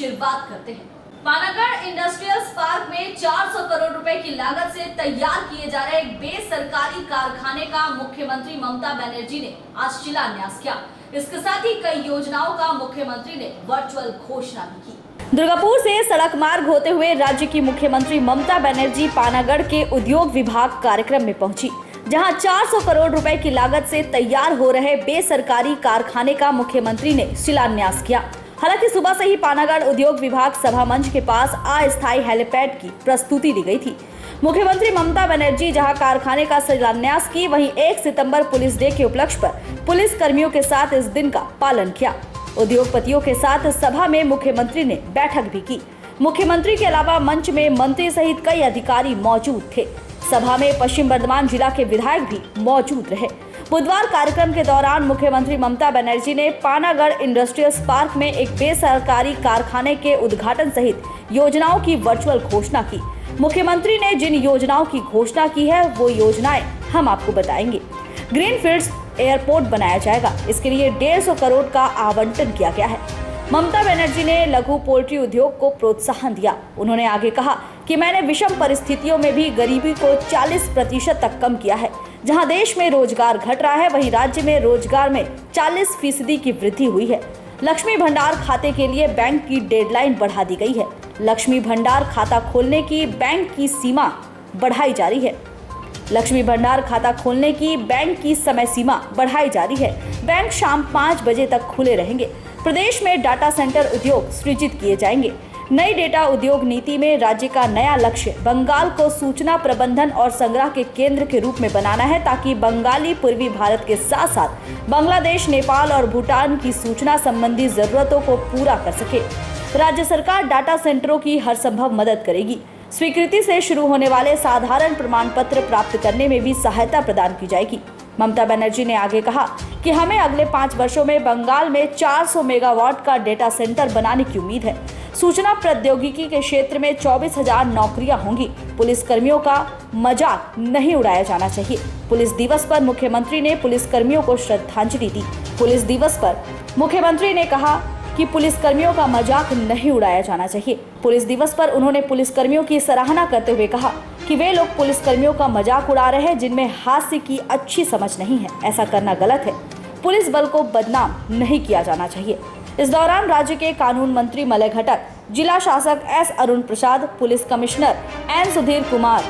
शुरुआत करते हैं। पानागढ़ इंडस्ट्रियल पार्क में 400 करोड़ रुपए की लागत से तैयार किए जा रहे एक बेसरकारी कारखाने का मुख्यमंत्री ममता बनर्जी ने आज शिलान्यास किया। इसके साथ ही कई योजनाओं का मुख्यमंत्री ने वर्चुअल घोषणा भी की। दुर्गापुर से सड़क मार्ग होते हुए राज्य की मुख्यमंत्री ममता बनर्जी पानागढ़ के उद्योग विभाग कार्यक्रम में पहुंची, जहां 400 करोड़ रुपए की लागत से तैयार हो रहे बेसरकारी कारखाने का मुख्यमंत्री ने शिलान्यास किया। हालांकि सुबह से ही पानागढ़ उद्योग विभाग सभा मंच के पास अस्थायी हेलीपैड की प्रस्तुति दी गई थी। मुख्यमंत्री ममता बनर्जी जहां कारखाने का शिलान्यास की, वहीं 1 सितंबर पुलिस डे के उपलक्ष्य पर पुलिस कर्मियों के साथ इस दिन का पालन किया। उद्योगपतियों के साथ सभा में मुख्यमंत्री ने बैठक भी की। मुख्यमंत्री के अलावा मंच में मंत्री सहित कई अधिकारी मौजूद थे। सभा में पश्चिम बर्धमान जिला के विधायक भी मौजूद रहे। बुधवार कार्यक्रम के दौरान मुख्यमंत्री ममता बनर्जी ने पानागढ़ इंडस्ट्रियल पार्क में एक बेसरकारी कारखाने के उद्घाटन सहित योजनाओं की वर्चुअल घोषणा की। मुख्यमंत्री ने जिन योजनाओं की घोषणा की है वो योजनाएं हम आपको बताएंगे। ग्रीनफील्ड्स एयरपोर्ट बनाया जाएगा, इसके लिए 150 करोड़ का आवंटन किया गया है। ममता बनर्जी ने लघु पोल्ट्री उद्योग को प्रोत्साहन दिया। उन्होंने आगे कहा कि मैंने विषम परिस्थितियों में भी गरीबी को 40% तक कम किया है। जहां देश में रोजगार घट रहा है, वहीं राज्य में रोजगार में 40% की वृद्धि हुई है। लक्ष्मी भंडार खाते के लिए बैंक की डेडलाइन बढ़ा दी गई है। लक्ष्मी भंडार खाता खोलने की बैंक की सीमा बढ़ाई जा रही है। लक्ष्मी भंडार खाता खोलने की बैंक की समय सीमा बढ़ाई जा रही है। बैंक शाम 5 बजे तक खुले रहेंगे। प्रदेश में डाटा सेंटर उद्योग सृजित किए जाएंगे। नई डेटा उद्योग नीति में राज्य का नया लक्ष्य बंगाल को सूचना प्रबंधन और संग्रह के केंद्र के रूप में बनाना है, ताकि बंगाली पूर्वी भारत के साथ साथ बांग्लादेश, नेपाल और भूटान की सूचना संबंधी जरूरतों को पूरा कर सके। राज्य सरकार डाटा सेंटरों की हर संभव मदद करेगी। स्वीकृति से शुरू होने वाले साधारण प्रमाण पत्र प्राप्त करने में भी सहायता प्रदान की जाएगी। ममता बनर्जी ने आगे कहा कि हमें अगले 5 वर्षों में बंगाल में 400 मेगावाट का डेटा सेंटर बनाने की उम्मीद है। सूचना प्रौद्योगिकी के क्षेत्र में 24,000 नौकरियां होंगी। पुलिस कर्मियों का मजाक नहीं उड़ाया जाना चाहिए। पुलिस दिवस पर मुख्यमंत्री ने पुलिस कर्मियों को श्रद्धांजलि दी। पुलिस दिवस पर मुख्यमंत्री ने कहा कि पुलिस कर्मियों का मजाक नहीं उड़ाया जाना चाहिए। पुलिस दिवस पर उन्होंने पुलिस कर्मियों की सराहना करते हुए कहा कि वे लोग पुलिस कर्मियों का मजाक उड़ा रहे हैं जिनमें हास्य की अच्छी समझ नहीं है। ऐसा करना गलत है। पुलिस बल को बदनाम नहीं किया जाना चाहिए। इस दौरान राज्य के कानून मंत्री मलय घटक, जिला शासक S Arun Prasad, police commissioner N Sudhir Kumar,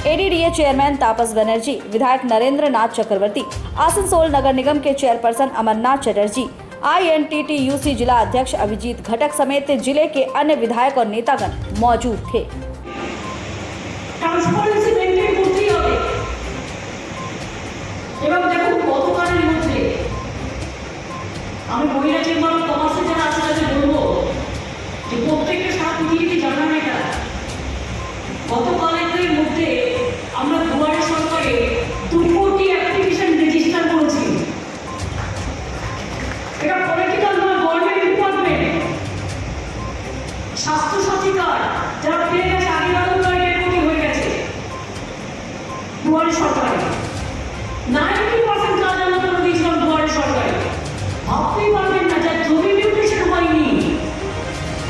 ADDA chairman Tapas Banerjee, विधायक नरेंद्र नाथ चक्रवर्ती, आसनसोल नगर निगम के चेयरपर्सन अमरनाथ चटर्जी, INTTUC जिला अध्यक्ष अभिजीत घटक समेत जिले के अन्य विधायक और नेतागण मौजूद थे। ट्रांसपेरेंसी मेंटेन করতেই হবে এবং দেখুন গতকালের মধ্যে আমি মহিলা চেম্বার অফ কমার্সে যারা আছে তাদের বলবো যে প্রত্যেকটা সারা পৃথিবীকে জানান এটা গতকালের মধ্যে আমরা দুয়ারে সরকারে 2 কোটি অ্যাপ্লিকেশন রেজিস্টার করেছি। এটা পলিটিক্যাল নয়, গভর্নমেন্ট ডিপার্টমেন্ট। স্বাস্থ্য সাথী কার্ড যারা পেয়ে গেছে আগেবারও দুয়ারে সরকারে 90% কাজ আমরা করে দিয়েছিলাম দুয়ারে সরকারে। ভাবতেই পারবেন না, যার জমি মিউটেশন হয়নি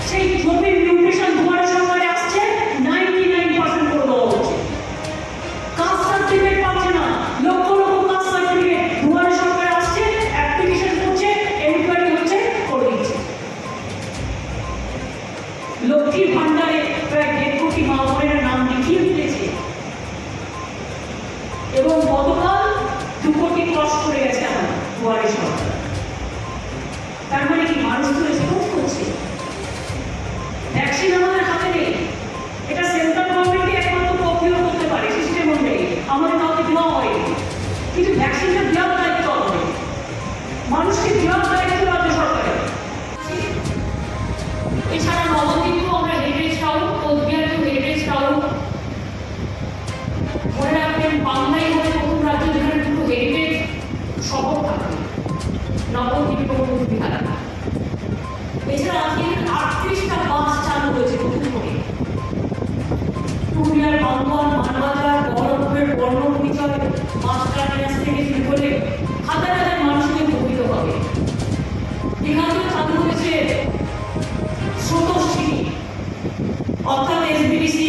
সেই জমি মিউটেশন দুয়ারে সরকারে আসছে 99% করে দেওয়া হচ্ছে। কাস্ট সার্টিফিকেট পাচ্ছে না, লক্ষ লক্ষ কাস্ট সার্টিফিকেট দুয়ারে সরকারে আসছে, অ্যাপ্লিকেশন করছে, এনকোয়ারি হচ্ছে, করে দিচ্ছে। লক্ষ্মীর ভান্ডারে প্রায় 1.5 কোটি মা বোনেরা নাম লিখিয়ে দিয়েছে এবং গতকাল 2 কোটি ক্রস করে গেছে আমার দুয়ারে সরকার। তার মানে কি মানুষ তো রেসপন্স করছে? ভ্যাকসিন আমাদের হাতে নেই, এটা সেন্ট্রাল গভর্নমেন্টই একমাত্র প্রক্রিয়া করতে পারে সিস্টেম অনুযায়ী, আমাদের কাউকে দেওয়া হয়নি। কিন্তু ভ্যাকসিনটা দেওয়ার দায়িত্ব হবে, মানুষকে দেওয়ার দায়িত্ব রাজ্য সরকারের। এছাড়া নবদ্বীপেও আমরা হেরিটেজ টাউন, কোচবিহারেও হেরিটেজ টাউন, মনে রাখবেন বাংলায় হলে প্রথম রাজ্য যেখানে দুটো হেরিটেজ শহর থাকবে, নবদ্বীপ এবং কোচবিহার। এছাড়া আজকে 38টা বাস চালু হয়েছে নতুন করে। পুরুলিয়ার বান্দোয়ান, মানবাজার, বহরমপুরের বর্ণপরিচয় বাস টার্মিনাস থেকে শুরু করে হাজার হাজার মানুষকে উপকৃত হবে। এখানেও চালু হয়েছে স্রোতস্বিনী অর্থাৎ এসবিডিসি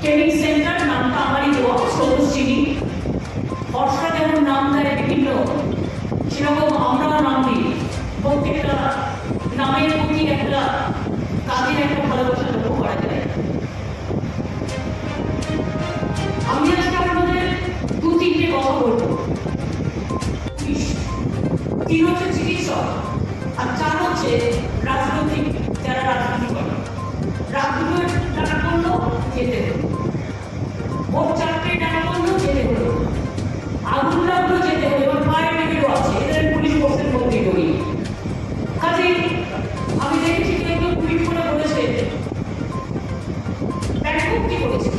ট্রেনিং সেন্টার, নামটা আমারই দেওয়া, স্রোতস্বিনী। বর্ষা যেমন নাম দেয় বিভিন্ন, সেরকম আমরাও নাম দিই। প্রত্যেকটা নামের প্রতি একটা কাজের একটা ভালোবাসা লক্ষ্য করা যায়। আমি আজকে আপনাদের দু তিনটে কথা বলবো। তিন হচ্ছে চিকিৎসক, আর চার হচ্ছে রাজনৈতিক, যারা রাজনীতি করে। রাত দুটোর টাকা করলো যেতে হলো, ভোর চারটে টাকা করলো যেতে হলো, আগুন লাগলো যেতে হলো, এবং ফায়ার ব্রিগেডও আছে, এদের পুলিশ ফোর্সের মধ্যেই করি। কাজেই আমি দেখেছি কেউ কেউ টুইট করে বলেছে ব্যাংকভুক্তি করেছে।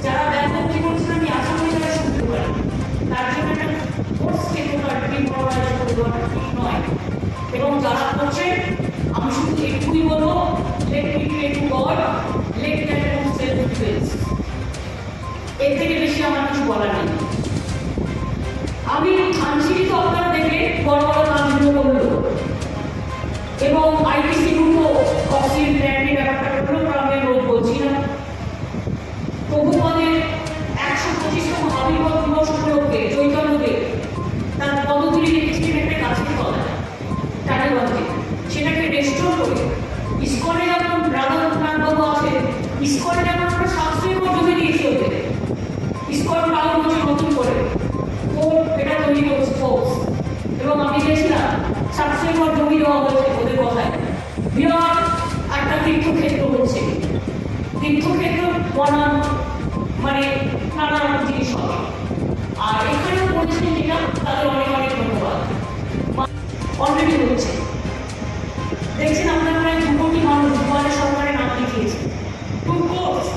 যারা ব্যাংকভুক্তি করেছেন আমি আশা করি তারা শুনতে পারি। তার জন্য একটা ফোর্সকে ডিমোরালাইজ করে দেওয়াটা ঠিক নয়। এবং যারা করছে আমি শুধু একটুই বলবো, let me pray to God, let that self defence. এর থেকে বেশি আমার কিছু বলার নেই। আমি ধানসিঁড়ি তো আপনারা দেখে বড় বড় কাজগুলো করলো, এবং আইটিসি গ্রুপও অক্সিজেন ব্র্যান্ডের ব্যাপারটা করলো, আমি রোজ বলছি না। প্রভুপদের 125তম আবির্ভাব দিবস উপলক্ষে চৈতন্যদেব তার পদধূলি রেখেছিলেন একটা গাছের তলায়, টালিগঞ্জে। সেটাকে রেস্টোর করে ইস্কনে যখন রাধানাথবাবু আছে, ইস্কনে যখন আমরা 700 একর জমি দিয়েছি ওদের, ইস্কন পালন হচ্ছে নতুন করে এটা তৈরি করছে ফোর্স। এবং আমি গেছিলাম, 700 একর জমি দেওয়া হয়েছে ওদের কথায়। বিরাট একটা তীর্থক্ষেত্র হচ্ছে, তীর্থক্ষেত্র বনাম মানে নানা রকম জিনিস হবে। আর এখানেও করেছেন যেটা, তাদের অনেক অনেক ধন্যবাদ। অলরেডি হচ্ছে, দেখছেন আপনার প্রায় 2 কোটি মানুষ দুয়ারে সরকারের নাম লিখিয়েছে, 2 কোটি,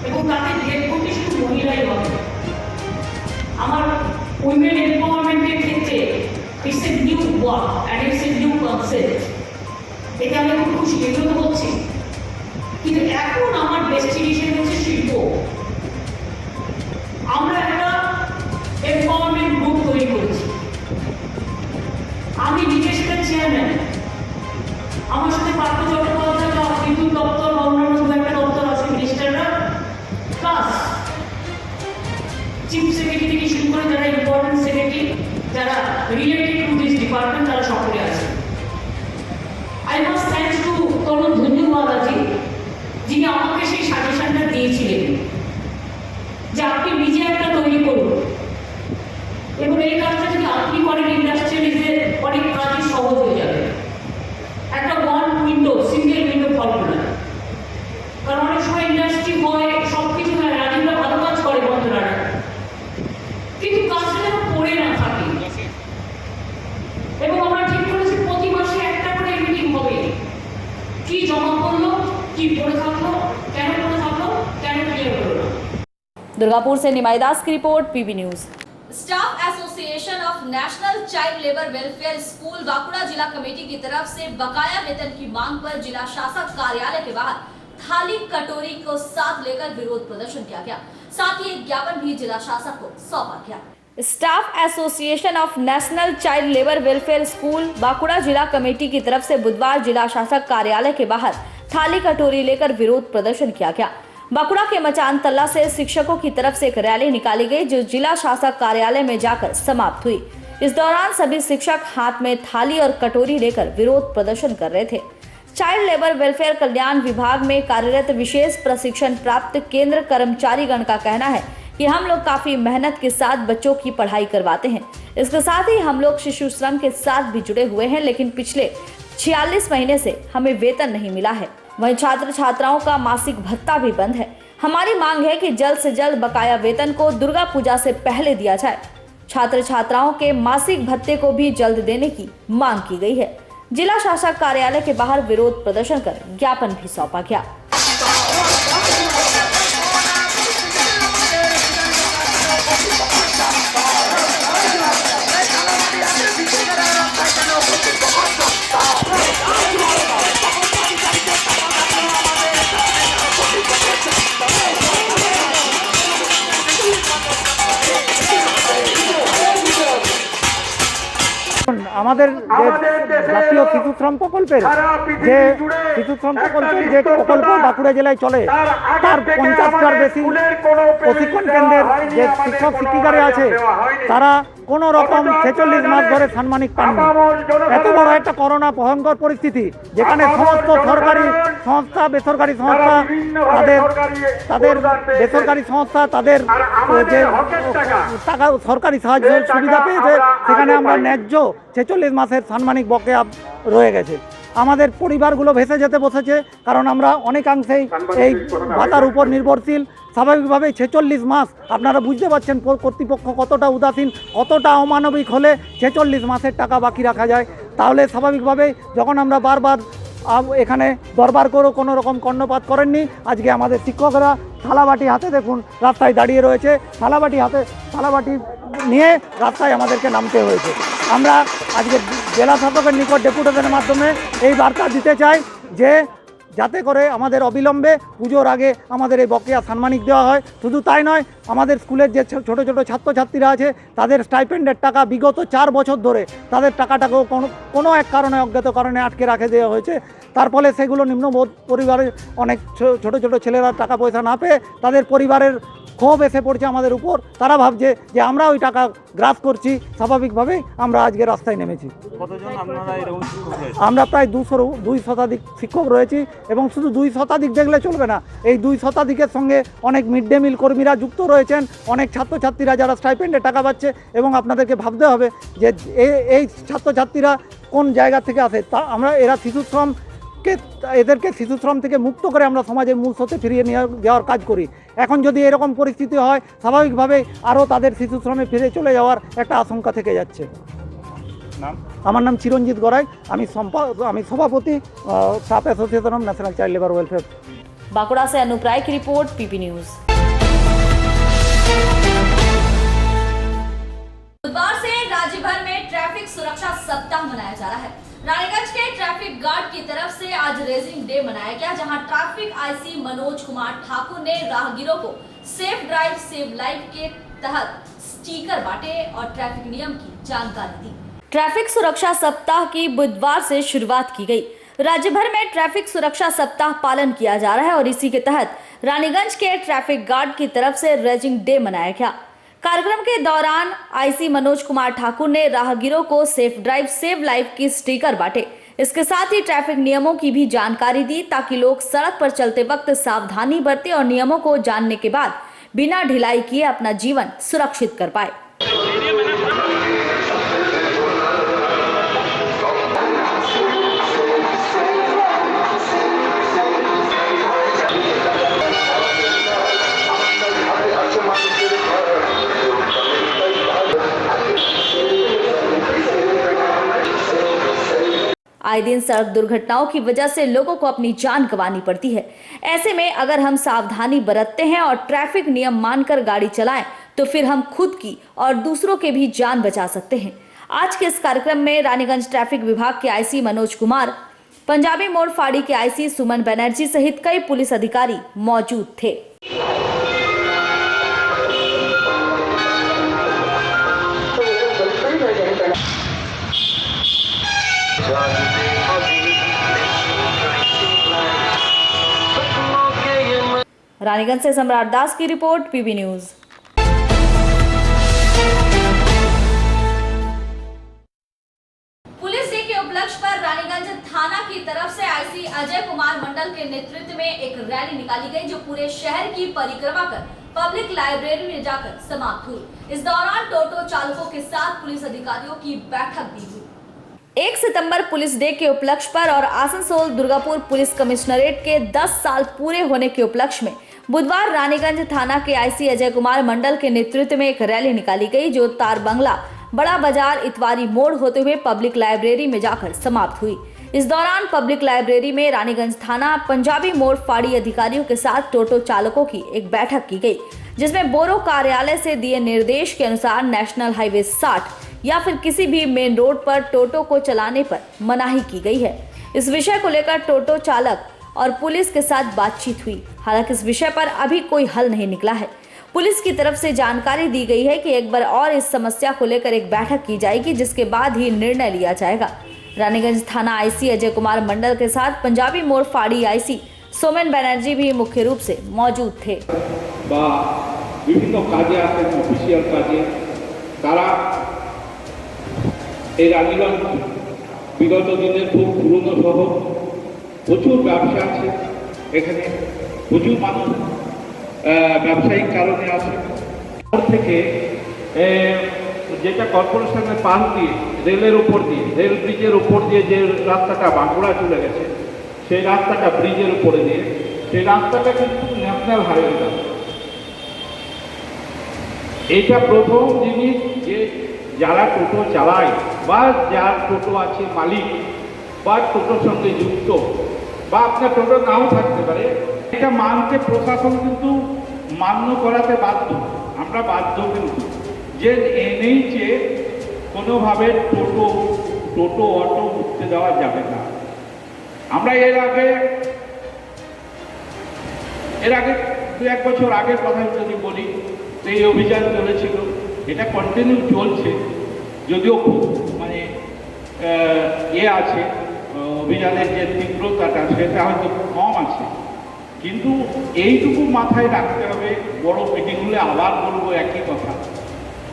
এবং তাতে 1.5 কোটি শুধু মহিলাই হবে। আমার উইমেন এম্পাওয়ারমেন্টের ক্ষেত্রে it's a new work and it's a new concept. এটা আমি খুব খুশি, এগুলো তো হচ্ছে। কিন্তু এখন আমার ডেস্টিনেশন হচ্ছে শিল্প। আমরা একটা এম্পাওয়ারমেন্ট গ্রুপ তৈরি করেছি, আমি নিজে সেটা চেয়ারম্যান। আমার সাথে পার্থ চট্টোপাধ্যায় বা বিদ্যুৎ দপ্তর বা অন্যান্য দু একটা দপ্তর আছে, মিনিস্টাররা, প্লাস চিফ সেক্রেটারি থেকে শুরু করে যারা ইম্পর্টেন্ট সেক্রেটারি, যারা রিলেটেড টু দিস ডিপার্টমেন্ট, তারা সকলে আছে। আই মাস্ট থ্যাঙ্কস টু তরুণ ধন্যবাদাজি, যিনি আমাকে সেই সাজেশনটা দিয়েছিলেন যে আপনি নিজে একটা তৈরি করুন, এবং এই কাজটা যদি আপনি করেন ইন্ডাস্ট্রিয়ালিজের অনেক কাজই সহজ হয়ে যাবে। একটা one window, single window formula. কারণ অনেক সময় ইন্ডাস্ট্রি হয়, সব কিছু হয়, রাজীবরা ভালো কাজ করে বন্ধুরা, কিন্তু কাজটা যেন পড়ে না থাকে। এবং আমরা ঠিক করেছি প্রতি মাসে একটা করে মিটিং হবে, কি জমা করলো, কি পড়ে থাকলো, কেন পড়ে থাকলো, কেন ক্লিয়ার হলো না। दुर्गापुर से निमाई दास की रिपोर्ट, PB news. Staff association of national child labour welfare school Bankura जिला कमेटी की तरफ से बकाया वेतन की मांग पर जिला शासक कार्यालय के बाहर थाली कटोरी को साथ लेकर विरोध प्रदर्शन किया गया। साथ ही एक ज्ञापन भी जिला शासक को सौंपा गया। Staff association of national child labour welfare school Bankura जिला कमेटी की तरफ से बुधवार जिला शासक कार्यालय के बाहर थाली कटोरी लेकर विरोध प्रदर्शन किया गया। बांकुड़ा के मचान तल्ला से शिक्षकों की तरफ से एक रैली निकाली गई, जो जिला शासक कार्यालय में जाकर समाप्त हुई। इस दौरान सभी शिक्षक हाथ में थाली और कटोरी लेकर विरोध प्रदर्शन कर रहे थे। चाइल्ड लेबर वेलफेयर कल्याण विभाग में कार्यरत विशेष प्रशिक्षण प्राप्त केंद्र कर्मचारीगण का कहना है कि हम लोग काफी मेहनत के साथ बच्चों की पढ़ाई करवाते हैं। इसके साथ ही हम लोग शिशु श्रम के साथ भी जुड़े हुए हैं, लेकिन पिछले 46 महीने से हमें वेतन नहीं मिला है। वहीं छात्र छात्राओं का मासिक भत्ता भी बंद है। हमारी मांग है कि जल्द से जल्द बकाया वेतन को दुर्गा पूजा से पहले दिया जाए। छात्र छात्राओं के मासिक भत्ते को भी जल्द देने की मांग की गई है। जिला शासक कार्यालय के बाहर विरोध प्रदर्शन कर ज्ञापन भी सौंपा गया। আমাদের যে জাতীয় শিশুশ্রম প্রকল্পের যে শিশুশ্রম প্রকল্পের যে প্রকল্প বাঁকুড়া জেলায় চলে তার 50টার বেশি প্রশিক্ষণ কেন্দ্রের যে শিক্ষক শিক্ষিকারা আছে তারা কোনো রকম 46 মাস ধরে সাম্মানিক পাননি। এত বড় একটা করোনা ভয়ঙ্কর পরিস্থিতি যেখানে সমস্ত সরকারি সংস্থা বেসরকারি সংস্থা তাদের বেসরকারি সংস্থা তাদের যে টাকা সরকারি সাহায্য সুবিধা পেয়েছে সেখানে আমরা ন্যায্য 46 মাসের সাম্মানিক বকেয়া রয়ে গেছে। আমাদের পরিবারগুলো ভেসে যেতে বসেছে কারণ আমরা অনেকাংশেই এই ভাতার উপর নির্ভরশীল। স্বাভাবিকভাবেই 46 মাস আপনারা বুঝতে পারছেন কর্তৃপক্ষ কতটা উদাসীন কতটা অমানবিক হলে 46 মাসের টাকা বাকি রাখা যায়। তাহলে স্বাভাবিকভাবেই যখন আমরা বারবার এখানে দরবার করেও কোনো রকম কর্ণপাত করেননি। আজকে আমাদের শিক্ষকরা থালাবাটি হাতে দেখুন রাস্তায় দাঁড়িয়ে রয়েছে, থালাবাটি নিয়ে রাস্তায় আমাদেরকে নামতে হয়েছে। আমরা আজকে জেলা শাসকের নিকট ডেপুটেশনের মাধ্যমে এই বার্তা দিতে চাই যে যাতে করে আমাদের অবিলম্বে পুজোর আগে আমাদের এই বকেয়া সাম্মানিক দেওয়া হয়। শুধু তাই নয়, আমাদের স্কুলের যে ছোট ছোট ছাত্রছাত্রীরা আছে তাদের স্টাইপেন্ডের টাকা বিগত 4 বছর ধরে তাদের টাকাটাকেও কোনো এক কারণে অজ্ঞাত কারণে আটকে রাখে দেওয়া হয়েছে। তার ফলে সেগুলো নিম্ন পরিবারের অনেক ছোট ছোট ছেলেরা টাকা পয়সা না পেয়ে তাদের পরিবারের ক্ষোভ এসে পড়ছে আমাদের উপর। তারা ভাবছে যে আমরা ওই টাকা গ্রাস করছি, স্বাভাবিকভাবেই আমরা আজকে রাস্তায় নেমেছি। আমরা প্রায় 2 শতাধিক শিক্ষক রয়েছি এবং শুধু 2 শতাধিক দেখলে চলবে না, এই 2 শতাধিকের সঙ্গে অনেক মিড ডে মিল কর্মীরা যুক্ত রয়েছেন, অনেক ছাত্রছাত্রীরা যারা স্টাইপেন্ডে টাকা পাচ্ছে এবং আপনাদেরকে ভাবতে হবে যে এই ছাত্রছাত্রীরা কোন জায়গা থেকে আসে। তা আমরা এদেরকে শিশুশ্রম থেকে মুক্ত করে আমরা সমাজের মূল স্রোতে ফিরিয়ে নিয়ে যাওয়ার কাজ করি। এখন যদি এরকম পরিস্থিতি হয় স্বাভাবিকভাবেই আরও তাদের শিশুশ্রমে ফিরে চলে যাওয়ার একটা আশঙ্কা থেকে যাচ্ছে। আমার নাম চিরঞ্জিত গড়াই, আমি সভাপতি staff association of national child labour welfare. Bankura से अनूप राय की रिपोर्ट, पीपी न्यूज। बुधवार से राज्य भर में ट्रैफिक सुरक्षा सप्ताह मनाया जा रहा है। रानीगंज के ट्रैफिक गार्ड की तरफ से आज रेजिंग डे मनाया गया, जहां ट्रैफिक आईसी मनोज कुमार ठाकुर ने राहगीरों को सेफ ड्राइव सेव लाइफ के तहत स्टिकर बांटे और ट्रैफिक नियम की जानकारी दी। ट्रैफिक सुरक्षा सप्ताह की बुधवार से शुरुआत की गई। राज्य भर में ट्रैफिक सुरक्षा सप्ताह पालन किया जा रहा है और इसी के तहत रानीगंज के ट्रैफिक गार्ड की तरफ से रेजिंग डे मनाया गया। कार्यक्रम के दौरान आईसी मनोज कुमार ठाकुर ने राहगीरों को सेफ ड्राइव सेव लाइफ की स्टिकर बांटे। इसके साथ ही ट्रैफिक नियमों की भी जानकारी दी ताकि लोग सड़क पर चलते वक्त सावधानी बरतें और नियमों को जानने के बाद बिना ढिलाई किए अपना जीवन सुरक्षित कर पाए। आए दिन सड़क दुर्घटनाओं की वजह से लोगों को अपनी जान गंवानी पड़ती है। ऐसे में अगर हम सावधानी बरतते हैं और ट्रैफिक नियम मानकर गाड़ी चलाएं तो फिर हम खुद की और दूसरों के भी जान बचा सकते हैं। आज के इस कार्यक्रम में रानीगंज ट्रैफिक विभाग के आईसी मनोज कुमार, पंजाबी मोड़ फाड़ी के आईसी सुमन बनर्जी सहित कई पुलिस अधिकारी मौजूद थे। रानीगंज से सम्राट दास की रिपोर्ट, पीबी न्यूज। पुलिस डे के उपलक्ष्य पर रानीगंज थाना की तरफ से आईसी अजय कुमार मंडल के नेतृत्व में एक रैली निकाली गई, जो पूरे शहर की परिक्रमा कर पब्लिक लाइब्रेरी में जाकर समाप्त हुई। इस दौरान टोटो चालकों के साथ पुलिस अधिकारियों की बैठक भी हुई। 1 सितंबर पुलिस डे के उपलक्ष्य पर और आसनसोल दुर्गापुर पुलिस कमिश्नरेट के 10 साल पूरे होने के उपलक्ष्य में बुधवार रानीगंज थाना के आईसी अजय कुमार मंडल के नेतृत्व में एक रैली निकाली गई, जो तार बंगला, बड़ा बाजार, इतवारी मोड़ होते हुए पब्लिक लाइब्रेरी में जाकर समाप्त हुई। इस दौरान पब्लिक लाइब्रेरी में रानीगंज थाना पंजाबी मोड़ फाड़ी अधिकारियों के साथ टोटो चालकों की एक बैठक की गई, जिसमें बोरो कार्यालय से दिए निर्देश के अनुसार नेशनल हाईवे 60 या फिर किसी भी मेन रोड पर टोटो को चलाने पर मनाही की गई है। इस विषय को लेकर टोटो चालक और पुलिस के साथ बातचीत हुई। हालांकि इस विषय पर अभी कोई हल नहीं निकला है। पुलिस की तरफ से जानकारी दी गई है कि एक बार और इस समस्या को लेकर एक बैठक की जाएगी, जिसके बाद ही निर्णय लिया जाएगा। रानीगंज थाना आईसी अजय कुमार मंडल के साथ पंजाबी मोड़ फाड़ी आईसी सोमेन बनर्जी भी मुख्य रूप से मौजूद थे। বিভিন্ন কাজে আসেন, অফিসিয়াল কাজে, তারা এই রানীগঞ্জ বিগত দিনের খুব পুরনো শহর, প্রচুর ব্যবসা আছে এখানে, প্রচুর মানুষ ব্যবসায়িক কারণে আসে। থেকে যেটা কর্পোরেশনের পাশ দিয়ে রেলের উপর দিয়ে, রেল ব্রিজের উপর দিয়ে যে রাস্তাটা বাঁকুড়া চলে গেছে, সেই রাস্তাটা ব্রিজের উপরে দিয়ে, সেই রাস্তাটা কিন্তু ন্যাশনাল হাইওয়ে রাস্তা। এটা প্রথম জিনিস যে যারা টোটো চালায় বা যার টোটো আছে মালিক বা টোটোর সঙ্গে যুক্ত বা আপনার টোটো নাও থাকতে পারে, এটা মানতে প্রশাসন কিন্তু মান্য করাতে বাধ্য। আমরা বাধ্য কিন্তু যে এনএইচে কোনোভাবে টোটো অটো উঠতে দেওয়া যাবে না। আমরা এর আগে 2-1 বছর আগের কথা যদি বলি, এই অভিযান চলেছিল, এটা কন্টিনিউ চলছে, যদিও খুব মানে আছে অভিযানের যে তীব্রতাটা সেটা হয়তো কম আছে, কিন্তু এইটুকু মাথায় রাখতে হবে। বড় মিটিংগুলো আবার বলবো একই কথা,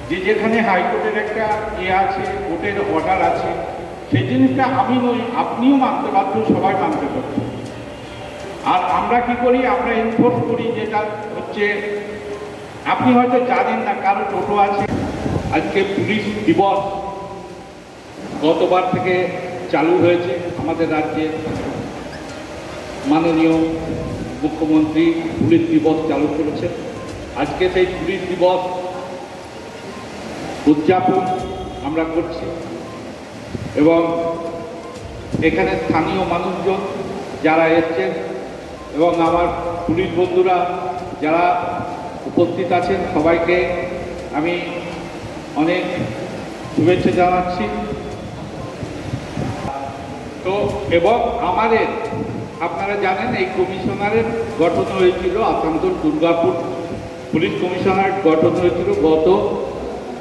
যে যেখানে হাইকোর্টের একটা আছে, কোর্টের অর্ডার আছে, সেই জিনিসটা আমি নই, আপনিও মানতে বাধ্য, সবাই মানতে বাধ্য। আর আমরা কি করি, আমরা এনফোর্স করি, যেটা হচ্ছে আপনি হয়তো জানেন না কারো টোটো আছে। আজকে পুলিশ দিবস গতবার থেকে চালু হয়েছে আমাদের রাজ্যে, মাননীয় মুখ্যমন্ত্রী পুলিশ দিবস চালু করেছে। আজকে সেই পুলিশ দিবস উদযাপন আমরা করছি এবং এখানে স্থানীয় মানুষজন যারা এসছেন এবং আমার পুলিশ বন্ধুরা যারা উপস্থিত আছেন, সবাইকে আমি অনেক শুভেচ্ছা জানাচ্ছি। তো এবং আমাদের আপনারা জানেন এই কমিশনারের গঠন হয়েছিল, আসানসোল দুর্গাপুর পুলিশ কমিশনারেট গঠন হয়েছিল গত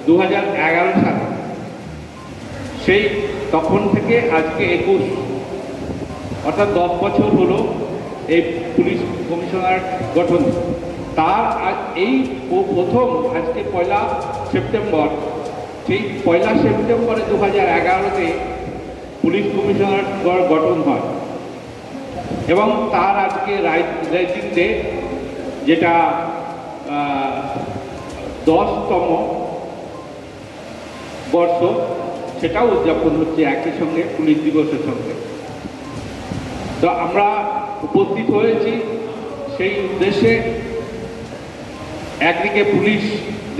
2011 সালে। সেই তখন থেকে আজকে 21 অর্থাৎ 10 বছর হলো এই পুলিশ কমিশনারেট গঠন। তার এই প্রথম আজকে 1 সেপ্টেম্বর, সেই 1 সেপ্টেম্বরে 2011-তে পুলিশ কমিশনারেট গঠন হয় এবং তার আজকে রাইজিং ডে, যেটা 10তম বর্ষ, সেটাও উদযাপন হচ্ছে একই সঙ্গে পুলিশ দিবসের সঙ্গে। তো আমরা উপস্থিত হয়েছি সেই উদ্দেশ্যে, একদিকে পুলিশ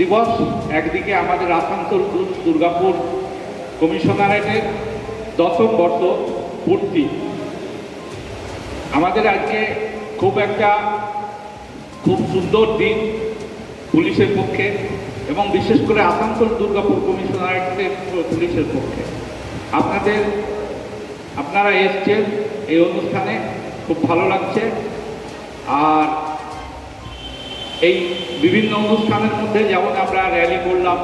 দিবস, একদিকে আমাদের আসানসোল দুর্গাপুর কমিশনারেটের 10ম বর্ষ পূর্তি। আমাদের আজকে খুব সুন্দর দিন পুলিশের পক্ষে এবং বিশেষ করে আসানসোল দুর্গাপুর কমিশনারেটের পুলিশের পক্ষে। আপনারা এসছেন এই অনুষ্ঠানে, খুব ভালো লাগছে। আর এই বিভিন্ন অনুষ্ঠানের মধ্যে যেমন আমরা র্যালি করলাম,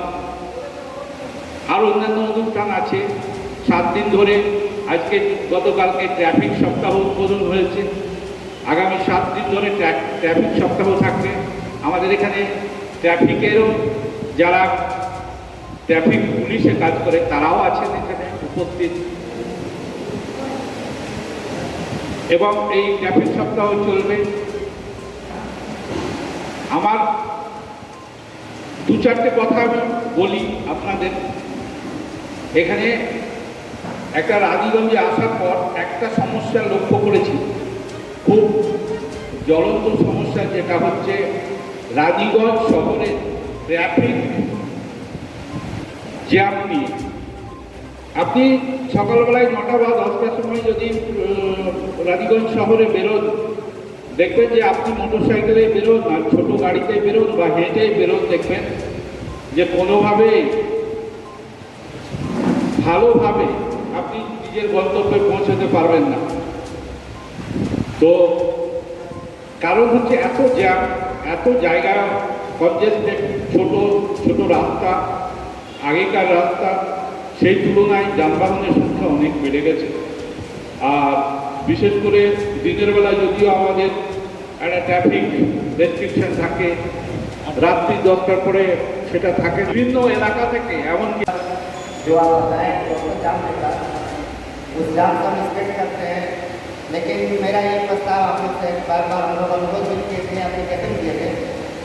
আর অন্যান্য অনুষ্ঠান আছে। 7 দিন ধরে আজকে গতকালকে ট্রাফিক সপ্তাহ উদ্বোধন হয়েছে, আগামী 7 দিন ধরে ট্রাফিক সপ্তাহ থাকবে। আমাদের এখানে ট্রাফিকেরও যারা ট্রাফিক পুলিশে কাজ করে তারাও আছেন এখানে উপস্থিত, এবং এই ট্রাফিক সপ্তাহ চলবে। আমার 2-4টে কথা আমি বলি আপনাদের। এখানে একটা রানীগঞ্জে আসার পর একটা সমস্যা লক্ষ্য করেছি, খুব জ্বলন্ত সমস্যা, যেটা হচ্ছে রানীগঞ্জ শহরে ট্রাফিক জ্যাম নিয়ে। আপনি সকালবেলায় 9টা বা 10টার সময় যদি রানীগঞ্জ শহরে বেরোন, দেখবেন যে আপনি মোটরসাইকেলে বেরোন আর ছোট গাড়িতে বেরোন বা হেঁটে বেরোন, দেখবেন যে কোনোভাবেই ভালোভাবে আপনি নিজের গন্তব্যে পৌঁছাতে পারবেন না। তো কারণ হচ্ছে এত জ্যাম, এত জায়গা কনজেস্টেড ছোট ছোট রাস্তা, আগেকার রাস্তা, সেই তুলনায় যানবাহনের সংখ্যা অনেক বেড়ে গেছে। আর বিশেষ করে দিনের বেলা যদিও আমাদের একটা ট্রাফিক রেস্ট্রিকশন থাকে, রাত্রি 10টার পরে সেটা থাকে। বিভিন্ন এলাকা থেকে এমনকি जो आप बताएं तो जाम रहता है, उस जाम को हम रिस्पेक्ट करते हैं। लेकिन मेरा ये प्रस्ताव आप लोग से बार बार हम लोग अनुरोध भी किए थे, एप्लीकेशन किए थे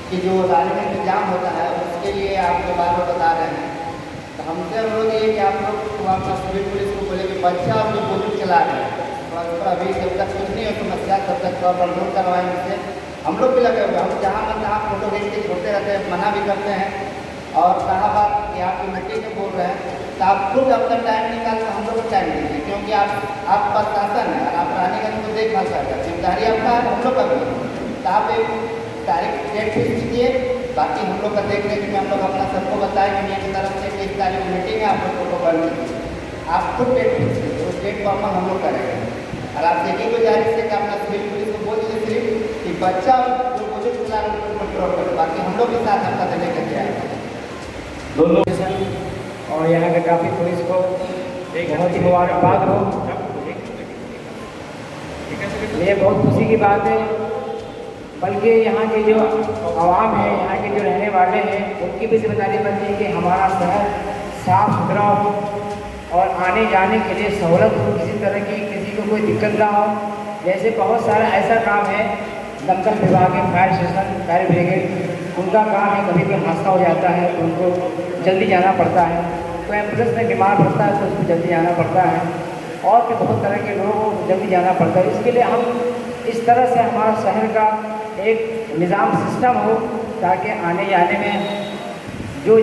कि जो राजनीति में जाम होता है उसके लिए आप जो बार बार बता रहे हैं, तो हमसे अनुरोध ये कि आप लोग अपना सिविल पुलिस को बोले कि बच्चा और जो बुजुर्ग चला रहे हैं थोड़ा अभी जब तक कुछ नहीं हो समस्या तब तक थोड़ा कंट्रोल करवाएंगे से हम लोग भी लगे हुए हैं। हम जहाँ मन तहाँ फोटो खींच के छोड़ते रहते हैं, मना भी करते हैं। और कहा बात कि आप मीटिंग में बोल रहे हैं तो आप खुद अपना टाइम निकाल कर हम लोग को टाइम दीजिए, क्योंकि आप प्रशासन है और आप रानीगंज को देखभाल कर रहे हैं, जिम्मेदारी आपका है, हम लोग का भी है। तो आप एक तारीख डेट फिक्स कीजिए, बाकी हम लोग का देख रेख में हम लोग अपना सबको बताएं कि मेरी तरफ से किस तारीख मीटिंग है, आप लोग को करनी है। आप खुद डेट फिक्स कीजिए, उस डेट पर हम लोग करेंगे। और आप देखिए गुजारिश से कि अपना सिविल पुलिस को बोल दीजिए सिर्फ कि बच्चा जो बुजुर्ग चला रहे हैं उनको कंट्रोल करें, बाकी हम लोग के साथ आपका देने के लिए आए और यहाँ के ट्रैफिक पुलिस को बहुत ही मुबारकबाद हो। ये बहुत खुशी की बात है, बल्कि यहाँ के जो आवाम है, यहाँ के जो रहने वाले हैं, उनकी भी जिम्मेदारी बनती है कि हमारा शहर साफ सुथरा हो और आने जाने के लिए सहूलत हो, किसी तरह की किसी को कोई दिक्कत ना हो। जैसे बहुत सारा ऐसा काम है, दमकल विभाग है, फायर स्टेशन, फायर ब्रिगेड, उनका काम है, कभी कोई हादसा हो जाता है तो उनको जल्दी जाना पड़ता है, कोई एम्बुलेंस में बीमार पड़ता है तो उसको जल्दी जाना पड़ता है, और भी बहुत तरह के लोगों को जल्दी जाना पड़ता है। इसके लिए हम इस तरह से हमारा शहर का एक निज़ाम सिस्टम हो ताकि आने जाने में जो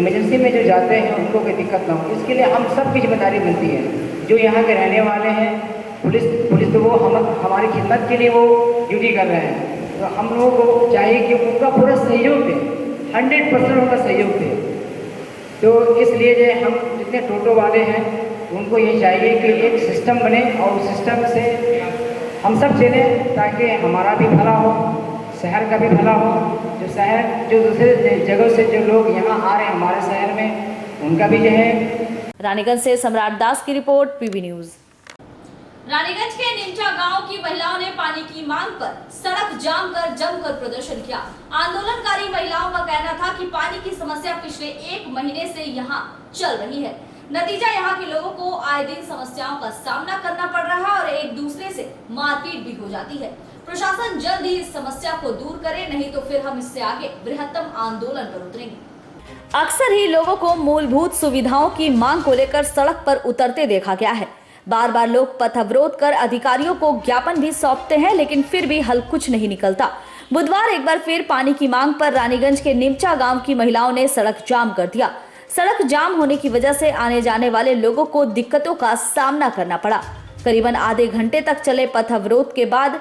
इमरजेंसी में जो जाते हैं उनको कोई दिक्कत ना हो। इसके लिए हम सब की जिम्मेदारी बनती है, जो यहाँ के रहने वाले हैं, पुलिस तो वो हमारी खिदमत के लिए वो ड्यूटी कर रहे हैं, तो हम लोगों को चाहिए कि उनका पूरा सहयोग दें, 100% उनका सहयोग दें। तो इसलिए जो हम जितने टोटो वाले हैं उनको ये चाहिए कि एक सिस्टम बने और उस सिस्टम से हम सब चलें ताकि हमारा भी भला हो, शहर का भी भला हो। जो शहर जो दूसरे जगह से जो लोग यहाँ आ रहे हैं हमारे शहर में, उनका भी जो है। रानीगंज से सम्राट दास की रिपोर्ट, पीबी न्यूज। रानीगंज के निमचा गांव की महिलाओं ने पानी की मांग पर सड़क जाम कर जमकर प्रदर्शन किया। आंदोलनकारी महिलाओं का कहना था कि पानी की समस्या पिछले 1 महीने से यहां चल रही है। नतीजा यहां के लोगों को आए दिन समस्याओं का सामना करना पड़ रहा है और एक दूसरे से मारपीट भी हो जाती है। प्रशासन जल्द ही इस समस्या को दूर करे, नहीं तो फिर हम इससे आगे बृहत्तम आंदोलन पर उतरेंगे। अक्सर ही लोगों को मूलभूत सुविधाओं की मांग को लेकर सड़क पर उतरते देखा गया है। बार बार लोग पथ अवरोध कर अधिकारियों को ज्ञापन भी सौंपते हैं, लेकिन फिर भी हल कुछ नहीं निकलता। बुधवार एक बार फिर पानी की मांग पर रानीगंज के निमचा गांव की महिलाओं ने सड़क जाम कर दिया। सड़क जाम होने की वजह से आने जाने वाले लोगों को दिक्कतों का सामना करना पड़ा। करीबन आधे घंटे तक चले पथ अवरोध के बाद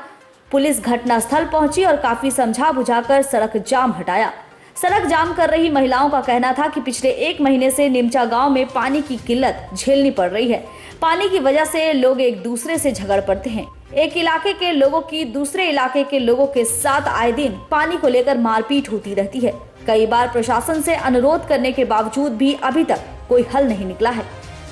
पुलिस घटनास्थल पहुंची और काफी समझा बुझाकर सड़क जाम हटाया। सड़क जाम कर रही महिलाओं का कहना था कि पिछले 1 महीने से निमचा गांव में पानी की किल्लत झेलनी पड़ रही है। पानी की वजह से लोग एक दूसरे से झगड़ पड़ते हैं। एक इलाके के लोगों की दूसरे इलाके के लोगों के साथ आए दिन पानी को लेकर मारपीट होती रहती है। कई बार प्रशासन से अनुरोध करने के बावजूद भी अभी तक कोई हल नहीं निकला है।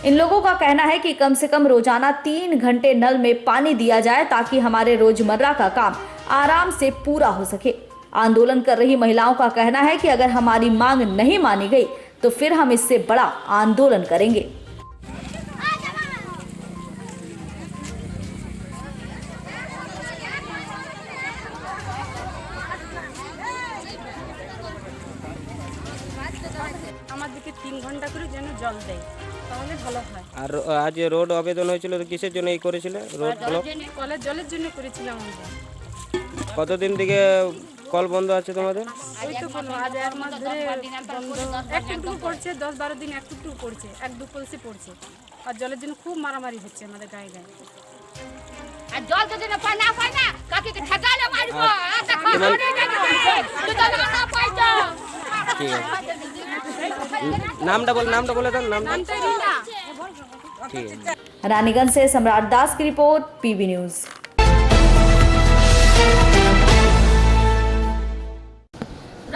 इन लोगों का कहना है कि कम से कम रोजाना 3 घंटे नल में पानी दिया जाए ताकि हमारे रोजमर्रा का काम आराम से पूरा हो सके। आंदोलन कर रही महिलाओं का कहना है कि अगर हमारी मांग नहीं मानी गई तो फिर हम इससे बड़ा आंदोलन करेंगे। আমাদেরকে 3 ঘন্টা করে যেন জল দেয় তাহলে ভালো হয়। আর আজ রোড আবেদন হয়েছিল তো কিসের জন্য এই করেছিল? রোড ব্লক কলের জলের জন্য করেছিলাম আমরা। কতদিন থেকে কল বন্ধ আছে তোমাদের? ওই তো বললাম আজ 1 মাস ধরে বন্ধ, একটু পড়ছে 10-12 দিন একটু পড়ছে, 1-2 কলসি পড়ছে। আর জলের জন্য খুব মারামারি হচ্ছে আমাদের গায়ে গায়ে। আর জল যদি না পাই না কাকে ঠেকালে মারবো আটা খাওয়া নেই তো না পাইতো। ঠিক আছে, नामটা বলে দেন। নামটা রিনা। ঠিক আছে। रानीगंज से सम्राट दास की रिपोर्ट, पीबी न्यूज।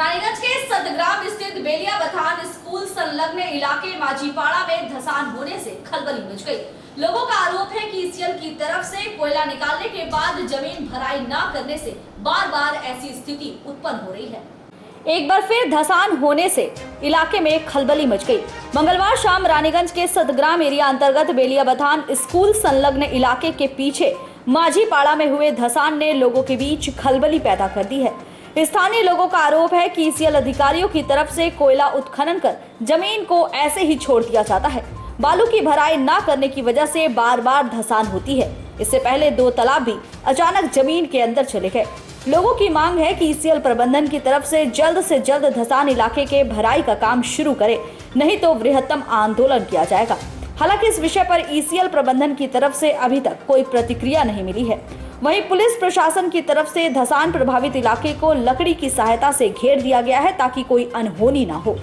रानीगंज के सतग्राम स्थित बेलिया बथान स्कूल संलग्न इलाके माझीपाड़ा में धसान होने से खलबली मच गई। लोगों का आरोप है कि ईसीएल की तरफ से कोयला निकालने के बाद जमीन भराई न करने से बार बार ऐसी स्थिति उत्पन्न हो रही है। एक बार फिर धसान होने से इलाके में खलबली मच गई। मंगलवार शाम रानीगंज के सतग्राम एरिया अंतर्गत बेलिया बथान स्कूल संलग्न इलाके के पीछे माझीपाड़ा में हुए धसान ने लोगों के बीच खलबली पैदा कर दी है। स्थानीय लोगों का आरोप है कि ईसीएल अधिकारियों की तरफ से कोयला उत्खनन कर जमीन को ऐसे ही छोड़ दिया जाता है। बालू की भराई न करने की वजह से बार बार धसान होती है। इससे पहले 2 तालाब भी अचानक जमीन के अंदर चले गए। लोगों की मांग है कि ईसीएल प्रबंधन की तरफ से जल्द धसान इलाके के भराई का काम शुरू करे, नहीं तो बृहत्तम आंदोलन किया जाएगा। हालांकि इस विषय पर ईसीएल प्रबंधन की तरफ से अभी तक कोई प्रतिक्रिया नहीं मिली है। वहीं पुलिस प्रशासन की तरफ से धसान प्रभावित इलाके को लकड़ी की सहायता से घेर दिया गया है ताकि कोई अनहोनी ना हो।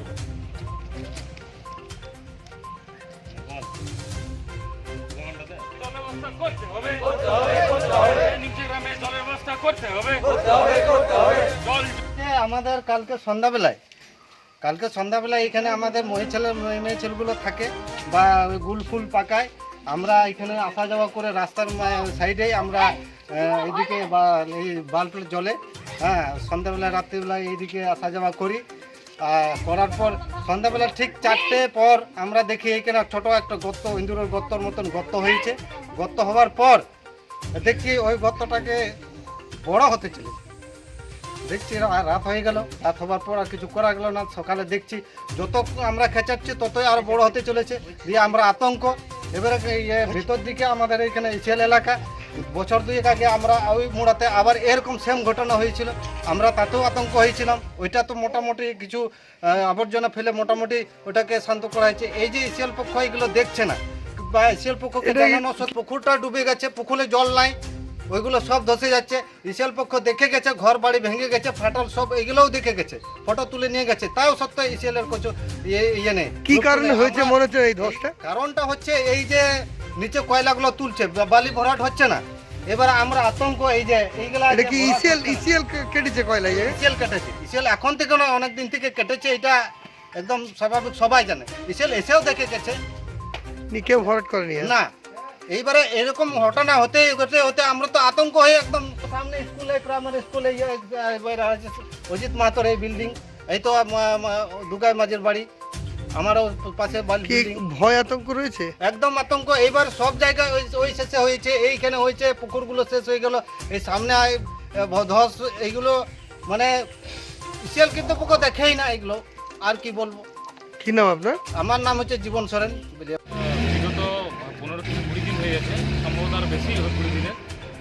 আমাদের কালকে সন্ধ্যাবেলায় এখানে আমাদের মেয়ে ছেলেগুলো থাকে বা গুল ফুল পাকায়। আমরা এখানে আসা যাওয়া করে রাস্তার সাইডেই আমরা এইদিকে বা এই বাল্ব জ্বলে, হ্যাঁ, সন্ধ্যাবেলা রাত্রিবেলা এইদিকে আসা যাওয়া করি। করার পর সন্ধ্যাবেলা ঠিক 4টে পর আমরা দেখি এখানে ছোট একটা গর্ত, ইন্দুরের গর্তর মতন গর্ত হয়েছে। গর্ত হওয়ার পর দেখছি ওই গর্তটাকে বড় হতে চলেছে। দেখছি রাত হয়ে গেল। রাত হওয়ার পর আর কিছু করা গেল না। সকালে দেখছি যত আমরা খেঁচাচ্ছি ততই আরো বড় হতে চলেছে। দিয়ে আমরা আতঙ্ক। এবারে ভেতর দিকে আমাদের এখানে ইসিএল এলাকা বছর 2 আগে আমরা ওই মোড়াতে আবার এরকম সেম ঘটনা হয়েছিল। আমরা তাতেও আতঙ্ক হয়েছিলাম। ওইটা তো মোটামুটি কিছু আবর্জনা ফেলে মোটামুটি ওটাকে শান্ত করা হয়েছে। এই যে ইসিএল পক্ষ এগুলো দেখছে না বা ইসিএল পক্ষকে জানানো, পুকুরটা ডুবে গেছে, পুকুরে জল নাই, ওইগুলো সব ধসে যাচ্ছে। ইসিএল পক্ষ দেখে গেছে, ঘর বাড়ি ভেঙে গেছে, ফাটল সব এগুলোও দেখে গেছে, ফটো তুলে নিয়ে গেছে। তাও সত্ত্বেও ইসিএল এর কিছু ইয়ে নেই। কি কারণে হয়েছে মনে হচ্ছে এই ধসটা? কারণটা হচ্ছে এই যে নিচে কয়লাগুলো তুলছে, বালি ভরাট হচ্ছে না। এবার আমরা আতঙ্ক, এই যে এইগুলা এটা কি ইসিএল কেটেছে কয়লা? ইসিএল কেটেছে। ইসিএল এখন থেকে না, অনেক দিন থেকে কেটেছে। এটা একদম স্বাভাবিক, সবাই জানে। ইসিএল এসেও দেখে গেছে, কেউ ভরাট করেনি না। এইবারে এরকম ঘটনা হতে হতে আমরা তো আতঙ্ক হয়ে একদম সামনে স্কুলে, প্রাইমারি স্কুলে অজিত মাহাতোর এই বিল্ডিং, এই তো দুগাই মাঝের বাড়ি, আমারও পাশে বিল্ডিং। ভয় আতঙ্ক রয়েছে, একদম আতঙ্ক। এইবার সব জায়গায় ওই শেষে হয়েছে, এইখানে হয়েছে, পুকুরগুলো শেষ হয়ে গেল, এই সামনে ধস, এইগুলো মানে ইসিএল কিন্তু পক্ষ দেখেই না এগুলো। আর কি বলবো। কি নাম আপনার? আমার নাম হচ্ছে জীবন সরেন। বিগত 15 থেকে 20 দিন হয়ে গেছে, সম্ভবত আরও বেশি 20 দিনের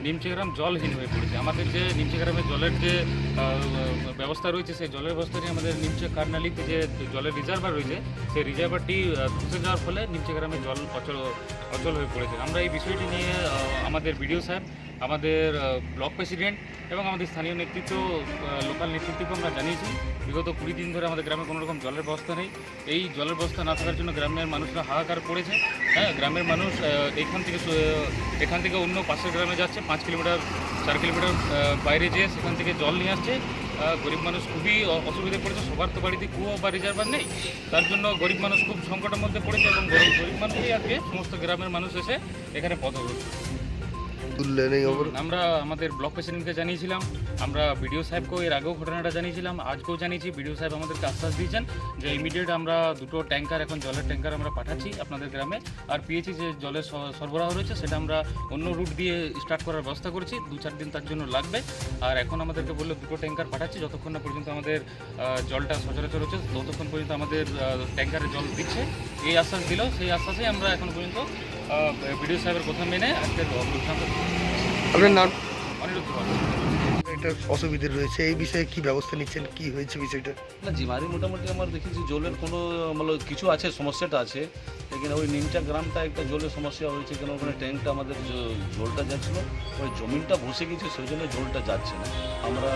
নিমচেগ্রাম জলহীন হয়ে পড়েছে। আমাদের যে নিমচেগ্রামের জলের যে ব্যবস্থা রয়েছে, সেই জলের ব্যবস্থাটি আমাদের নিমচে কার্নালিতে যে জলের রিজার্ভার রয়েছে, সেই রিজার্ভারটি ধসে যাওয়ার ফলে নিমচেগ্রামের জল অচল হয়ে পড়েছে। আমরা এই বিষয়টি নিয়ে আমাদের বিডিও সাহেব, আমাদের ব্লক প্রেসিডেন্ট এবং আমাদের স্থানীয় নেতৃত্ব, লোকাল নেতৃত্বকে আমরা জানিয়েছি। বিগত 20 দিন ধরে আমাদের গ্রামে কোনো রকম জলের ব্যবস্থা নেই। এই জলের ব্যবস্থা না থাকার জন্য গ্রামের মানুষরা হাহাকার করেছে। হ্যাঁ, গ্রামের মানুষ এখান থেকে অন্য পাশের গ্রামে যাচ্ছে, 5 কিলোমিটার 4 কিলোমিটার বাইরে যেয়ে সেখান থেকে জল নিয়ে আসছে। গরিব মানুষ খুবই অসুবিধায় পড়েছে। সবার তো বাড়িতে কুয়ো বা রিজার্ভার নেই, তার জন্য গরিব মানুষ খুব সংকটের মধ্যে পড়েছে এবং গরিব মানুষই আজকে সমস্ত গ্রামের মানুষ এসে এখানে পথরোধ। আমরা আমাদের ব্লক প্রেসিডেন্টকে জানিয়েছিলাম, আমরা বিডিও সাহেবকেও এর আগেও ঘটনাটা জানিয়েছিলাম, আজকেও জানিয়েছি। বিডিও সাহেব আমাদেরকে আশ্বাস দিয়েছেন যে ইমিডিয়েট আমরা 2টো ট্যাঙ্কার, এখন জলের ট্যাঙ্কার আমরা পাঠাচ্ছি আপনাদের গ্রামে। আর পিএইচি যে জলের সরবরাহ রয়েছে সেটা আমরা অন্য রুট দিয়ে স্টার্ট করার ব্যবস্থা করেছি। 2-4 দিন তার জন্য লাগবে। আর এখন আমাদেরকে বললো 2টো ট্যাঙ্কার পাঠাচ্ছি, যতক্ষণ না পর্যন্ত আমাদের জলটা সচরাচর হচ্ছে ততক্ষণ পর্যন্ত আমাদের ট্যাঙ্কারে জল দিচ্ছে। এই আশ্বাস দিল, সেই আশ্বাসেই আমরা এখন পর্যন্ত বিডিও সাহেবের কথা মেনে আজকের অবস্থান। আপনার নাম? অনিরুদ্ধ। এটা অসুবিধা রয়েছে, এই বিষয়ে কি ব্যবস্থা নিচ্ছেন, কি হয়েছে বিষয়টা? না, জিমারি মোটামুটি আমার দেখেছি জলের কোনো মানে কিছু আছে, সমস্যাটা আছে। এখানে ওই নিমচা গ্রামটা একটা জলের সমস্যা হয়েছে, কেন ওখানে ট্যাঙ্কটা আমাদের জলটা যাচ্ছিলো, ওই জমিনটা বসে গেছে, সেই জন্য জলটা যাচ্ছে না। আমরা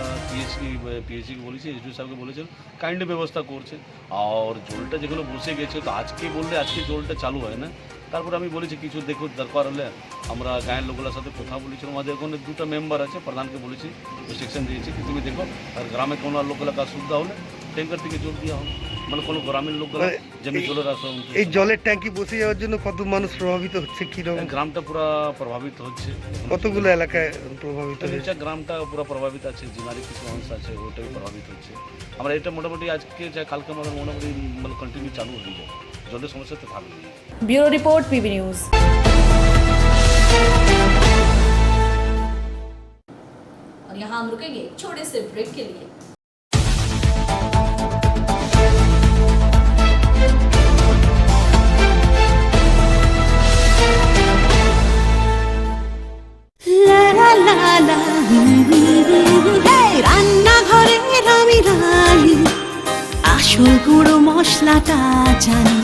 পিএইচকে বলেছি, এসডিও সাহেবকে বলেছেন, কাইন্ডলি ব্যবস্থা করছে। আর জলটা যেগুলো বসে গেছে, তো আজকে বললে আজকে জলটা চালু হয় না, তারপরে আমি বলেছি কিছু দেখো দরকার হলে আমরা গায়ের লোকগুলোর সাথে কথা বলেছিলাম, আমাদের ওখানে 2টা মেম্বার আছে, প্রধানকে বলেছি সেকশন দিয়েছি কি তুমি দেখো, আর গ্রামে কোনো লোকগুলো কাজ সুবিধা হলে ট্যাঙ্কার থেকে জল দেওয়া হবে, মানে কোনো গ্রামের লোকগুলো যেমনি জলের আসা। এই জলের ট্যাঙ্কি বসে যাওয়ার জন্য কত মানুষ প্রভাবিত হচ্ছে, কীরকম? গ্রামটা পুরো প্রভাবিত হচ্ছে, কতগুলো এলাকায় প্রভাবিত হচ্ছে? নিচা গ্রামটা পুরো প্রভাবিত আছে, জিনারি কিছু অংশ আছে ওটাই প্রভাবিত হচ্ছে। আমরা এটা মোটামুটি আজকে যা কালকে আমাদের মোটামুটি মানে কন্টিনিউ চালু হয়ে যাবে, জলের সমস্যা তো থাকবে। Bureau report PB news. और यहाँ हम रुकेंगे एक छोटे से ब्रेक के लिए। রান্নাঘরের আমি রানী, আসল গুঁড়ো মশলাটা জানি,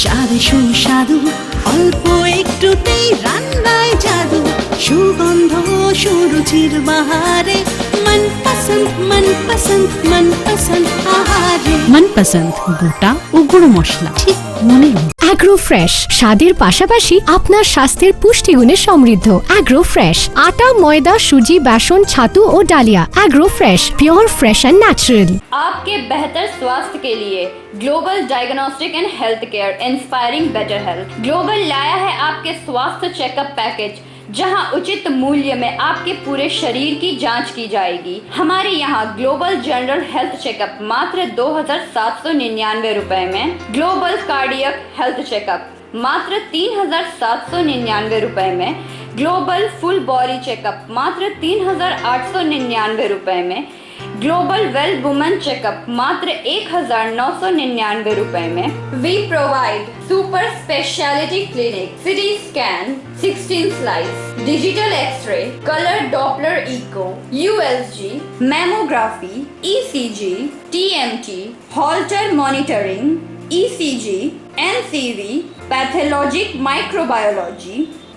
স্বাদে সুস্বাদু অল্প একটুতেই রান্নায় জাদু, সুগন্ধ সুরুচির বাহারে মনপসন্দ মনপসন্দ মনপসন্দ আহারে মনপসন্দ গোটা ও গুঁড়ো মশলা ঠিক মনে। অ্যাগ্রো ফ্রেশ স্বাদের পাশাপাশি আপনার স্বাস্থ্যের পুষ্টিগুণে সমৃদ্ধ। অ্যাগ্রো ফ্রেশ আটা, ময়দা, সুজি, বেসন, ছাতু ও ডালিয়া। Agro fresh pure fresh and natural. आपके बेहतर स्वास्थ्य के लिए global diagnostic and health care inspiring better health. Global लाया है आपके स्वास्थ्य चेकअप पैकेज, जहां उचित मूल्य में आपके पूरे शरीर की जांच की जाएगी। हमारे यहाँ ग्लोबल जनरल हेल्थ चेकअप मात्र 2799 रुपए में, ग्लोबल कार्डियक हेल्थ चेकअप मात्र 3799 रुपए में, ग्लोबल फुल बॉडी चेकअप मात्र 3899 रुपए में, ग्लोबल वेल वुमेन चेकअप मात्र 1999 रुपए में। We provide super speciality clinic, CT scan, 16 slice, digital x ray, colour Doppler echo, USG, mammography, ECG, TMT, Holter monitoring, ECG, NCV, pathologic microbiology,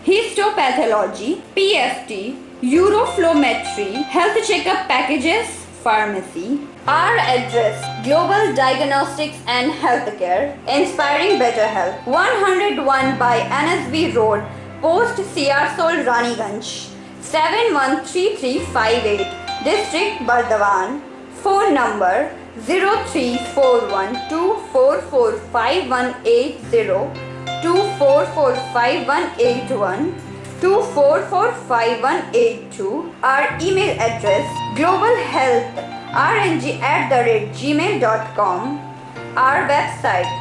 histopathology, PFT, uroflowmetry, health checkup packages, pharmacy. Our address: Global Diagnostics and Healthcare, inspiring better health. 101 by NSB Road, Post Siarsol, Raniganj, 713358, District Bardhaman. Phone number 0341244580, 24458181, 24458182. Our email address: globalhealthrng@gmail.com. Our website: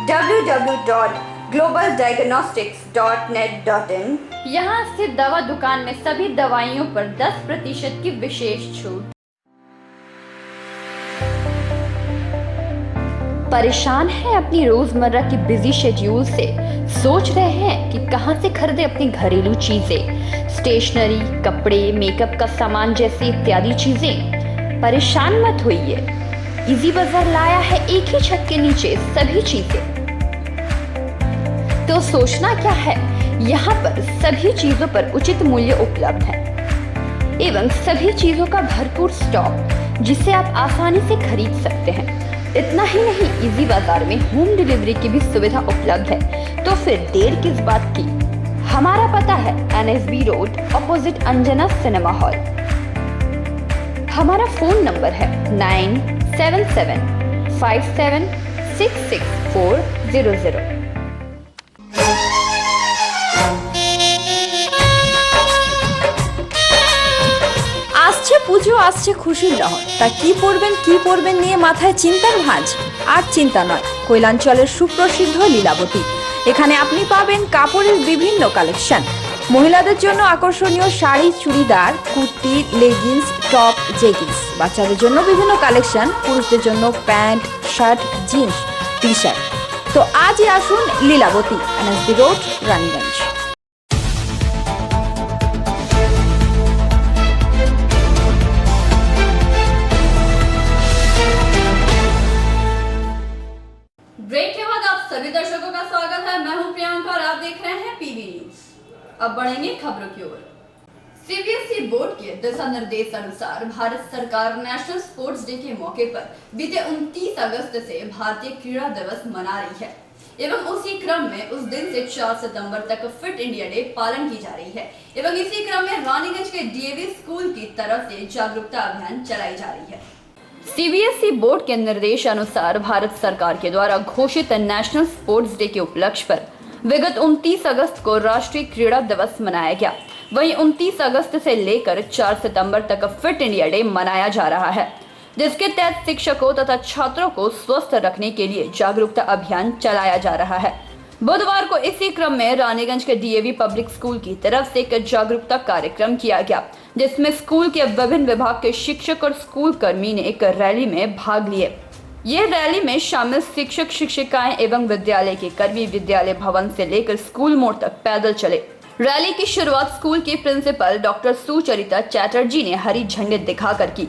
www.globaldiagnostics.net.in. यहाँ स्थित दवा दुकान में सभी दवाइयों पर 10% की विशेष छूट। परेशान है अपनी रोजमर्रा की बिजी शेड्यूल से? सोच रहे हैं कि कहां से खरीदे अपनी घरेलू चीजें, स्टेशनरी, कपड़े, मेकअप का सामान जैसी इत्यादि चीजें? परेशान मत होइए, इजी बाजार लाया है एक ही छत के नीचे सभी चीजें। तो सोचना क्या है, यहाँ पर सभी चीजों पर उचित मूल्य उपलब्ध है एवं सभी चीजों का भरपूर स्टॉक, जिसे आप आसानी से खरीद सकते हैं। इतना ही नहीं, इजी बाजार में होम डिलीवरी की भी सुविधा उपलब्ध है। तो फिर देर किस बात की? हमारा पता है NSB road, opposite Anjana cinema hall. हमारा फोन नंबर है 9775766400। আসছে পুজো, আসছে খুশির লহর, তা কি পরবেন নিয়ে মাথায় চিন্তার ভাঁজ। আর চিন্তা নয়, কৈলাঞ্চলের সুপ্রসিদ্ধ লীলাবতী। এখানে আপনি পাবেন কাপড়ের বিভিন্ন কালেকশন, মহিলাদের জন্য আকর্ষণীয় sari, churidar, kurti, leggings, top, jeggings, বাচ্চাদের জন্য বিভিন্ন কালেকশন, পুরুষদের জন্য pant, shirt, jeans, T shirt. তো আজই আসুন Lilabati, NSB road, Raniganj. Break के बाद आप सभी दर्शकों का स्वागत है। मैं हूं प्रियंका और आप देख रहे हैं पीबी न्यूज। अब बढ़ेंगे खबरों की ओर। सीबीएसई बोर्ड के दिशा निर्देश अनुसार भारत सरकार नेशनल स्पोर्ट्स डे के मौके पर बीते 29 अगस्त से भारतीय क्रीड़ा दिवस मना रही है। एवं उसी क्रम में उस दिन से 4 सितंबर तक फिट इंडिया डे पालन की जा रही है एवं इसी क्रम में रानीगंज के डीएवी स्कूल की तरफ से जागरूकता अभियान चलाई जा रही है। सीबीएसई बोर्ड के निर्देशानुसार भारत सरकार के द्वारा घोषित नेशनल स्पोर्ट्स डे के उपलक्ष्य पर विगत 29 अगस्त को राष्ट्रीय क्रीड़ा दिवस मनाया गया। वहीं 29 अगस्त से लेकर 4 सितंबर तक फिट इंडिया डे मनाया जा रहा है, जिसके तहत शिक्षकों तथा छात्रों को स्वस्थ रखने के लिए जागरूकता अभियान चलाया जा रहा है। बुधवार को इसी क्रम में रानीगंज के डीएवी पब्लिक स्कूल की तरफ से एक जागरूकता कार्यक्रम किया गया, जिसमें स्कूल के विभिन्न विभाग के शिक्षक और स्कूल कर्मी ने एक रैली में भाग लिए। ये रैली में शामिल शिक्षक शिक्षिकाएं एवं विद्यालय के कर्मी विद्यालय भवन से लेकर स्कूल मोड़ तक पैदल चले। रैली की शुरुआत स्कूल की प्रिंसिपल डॉक्टर सुचरिता चैटर्जी ने हरी झंडी दिखाकर की।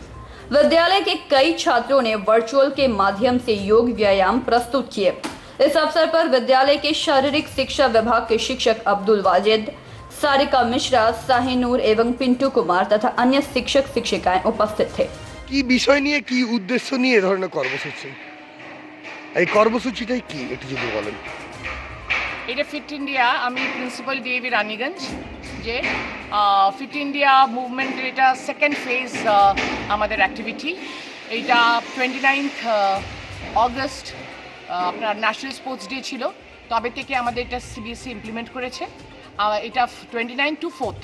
विद्यालय के कई छात्रों ने वर्चुअल के माध्यम से योग व्यायाम प्रस्तुत किए। इस अवसर पर विद्यालय के शारीरिक शिक्षा विभाग के शिक्षक अब्दुल वाजिद, सारिका मिश्रा, शाहीनूर एवं पिंटू कुमार तथा अन्य शिक्षक शिक्षिकाएं उपस्थित थे। কি বিষয় নিয়ে কি উদ্দেশ্য নিয়ে এ ধরনের কর্মসূচি, এই কর্মসূচিটাই কি একটু যদি বলেন। এটা ফিট ইন্ডিয়া, আমি প্রিন্সিপাল ডিএভি রানীগঞ্জ। যে ফিট ইন্ডিয়া মুভমেন্টের এটা সেকেন্ড ফেজ আমাদের অ্যাক্টিভিটি। এইটা 29 অগস্ট আপনার ন্যাশনাল স্পোর্টস ডে ছিল, তবে থেকে আমাদের এটা সিবিএসই ইমপ্লিমেন্ট করেছে। এটা 29 to 4th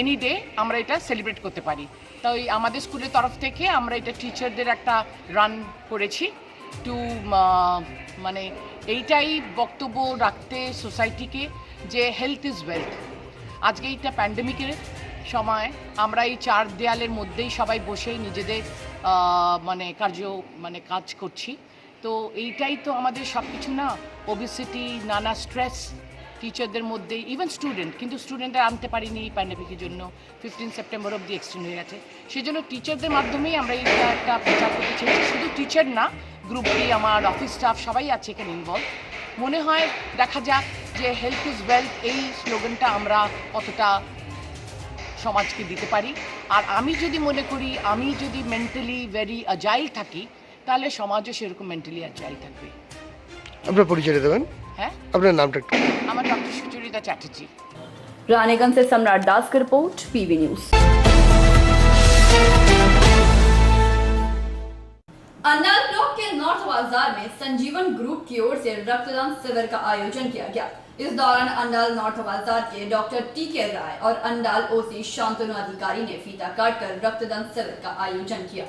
এনি ডে আমরা এটা সেলিব্রেট করতে পারি। তাই আমাদের স্কুলের তরফ থেকে আমরা এটা টিচারদের একটা রান করেছি টু মানে এইটাই বক্তব্য রাখতে সোসাইটিকে যে হেলথ ইজ ওয়েলথ। আজকে এইটা প্যান্ডেমিকের সময় আমরা এই চার দেয়ালের মধ্যেই সবাই বসেই নিজেদের কাজ করছি। তো এইটাই তো আমাদের সব কিছু না, ওবেসিটি, নানা স্ট্রেস টিচারদের মধ্যে, ইভেন স্টুডেন্ট, কিন্তু স্টুডেন্টরা আনতে পারিনি প্যান্ডেমিকের জন্য। 15 সেপ্টেম্বর অবধি এক্সটেন্ড হয়ে গেছে। সেই জন্য টিচারদের মাধ্যমেই আমরা এইটা একটা প্রচার করতে চেয়েছি। শুধু টিচার না, গ্রুপ বি, আমার অফিস স্টাফ সবাই আছে এখানে ইনভলভ। মনে হয় দেখা যাক যে হেলথ ইজ ওয়েলথ এই স্লোগানটা আমরা কতটা সমাজকে দিতে পারি। আর আমি যদি মনে করি আমি যদি মেন্টালি ভেরি অ্যাজাইল থাকি, তাহলে সমাজও সেরকম মেন্টালি অ্যাজাইল থাকবে। আপনার পরিচয় দেবেন? হ্যাঁ, আপনার নামটা একটু। আমার ডক্টর সুচরিতা চ্যাটার্জি। रानीगंज से सम्राट दास की report, PV news. Andal block के नॉर्थ बाजार में संजीवन ग्रुप की ओर से रक्तदान शिविर का आयोजन किया गया। इस दौरान अंडाल नॉर्थ बाजार के डॉक्टर टीके राय और अंडाल ओसी शांतनु अधिकारी ने फीता काटकर रक्तदान शिविर का आयोजन किया।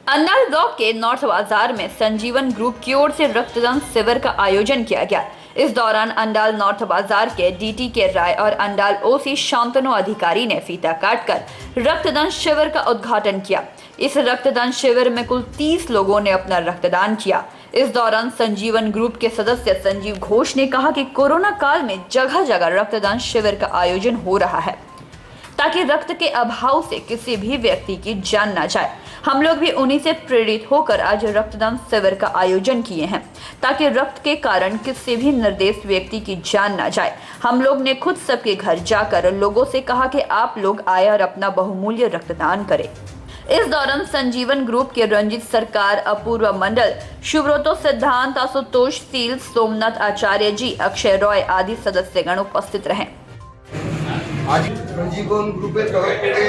अंडाल ब्लॉक के नॉर्थ बाजार में संजीवन ग्रुप की ओर से रक्तदान शिविर का आयोजन किया गया। इस दौरान अंडाल नॉर्थ बाजार के डीटी के राय और अंडाल ओसी शांतनु अधिकारी ने फीता काटकर रक्तदान शिविर का उद्घाटन किया। इस रक्तदान शिविर में कुल 30 लोगों ने अपना रक्तदान किया। इस दौरान संजीवन ग्रुप के सदस्य संजीव घोष ने कहा कि कोरोना काल में जगह जगह रक्तदान शिविर का आयोजन हो रहा है, ताकि रक्त के अभाव से किसी भी व्यक्ति की जान न जाए। हम लोग भी उन्हीं से प्रेरित होकर आज रक्तदान शिविर का आयोजन किए हैं, ताकि रक्त के कारण किसी भी निर्दोष व्यक्ति की जान न जाए। हम लोग ने खुद सबके घर जाकर लोगों से कहा कि आप लोग आए और अपना बहुमूल्य रक्तदान करें। इस दौरान संजीवन ग्रुप के रंजित सरकार, अपूर्व मंडल, शुभ्रतो सिद्धांत, आशुतोष सील, सोमनाथ आचार्य जी, अक्षय रॉय आदि सदस्यगण उपस्थित रहे। आज संजीवन ग्रुपेर तरफ থেকে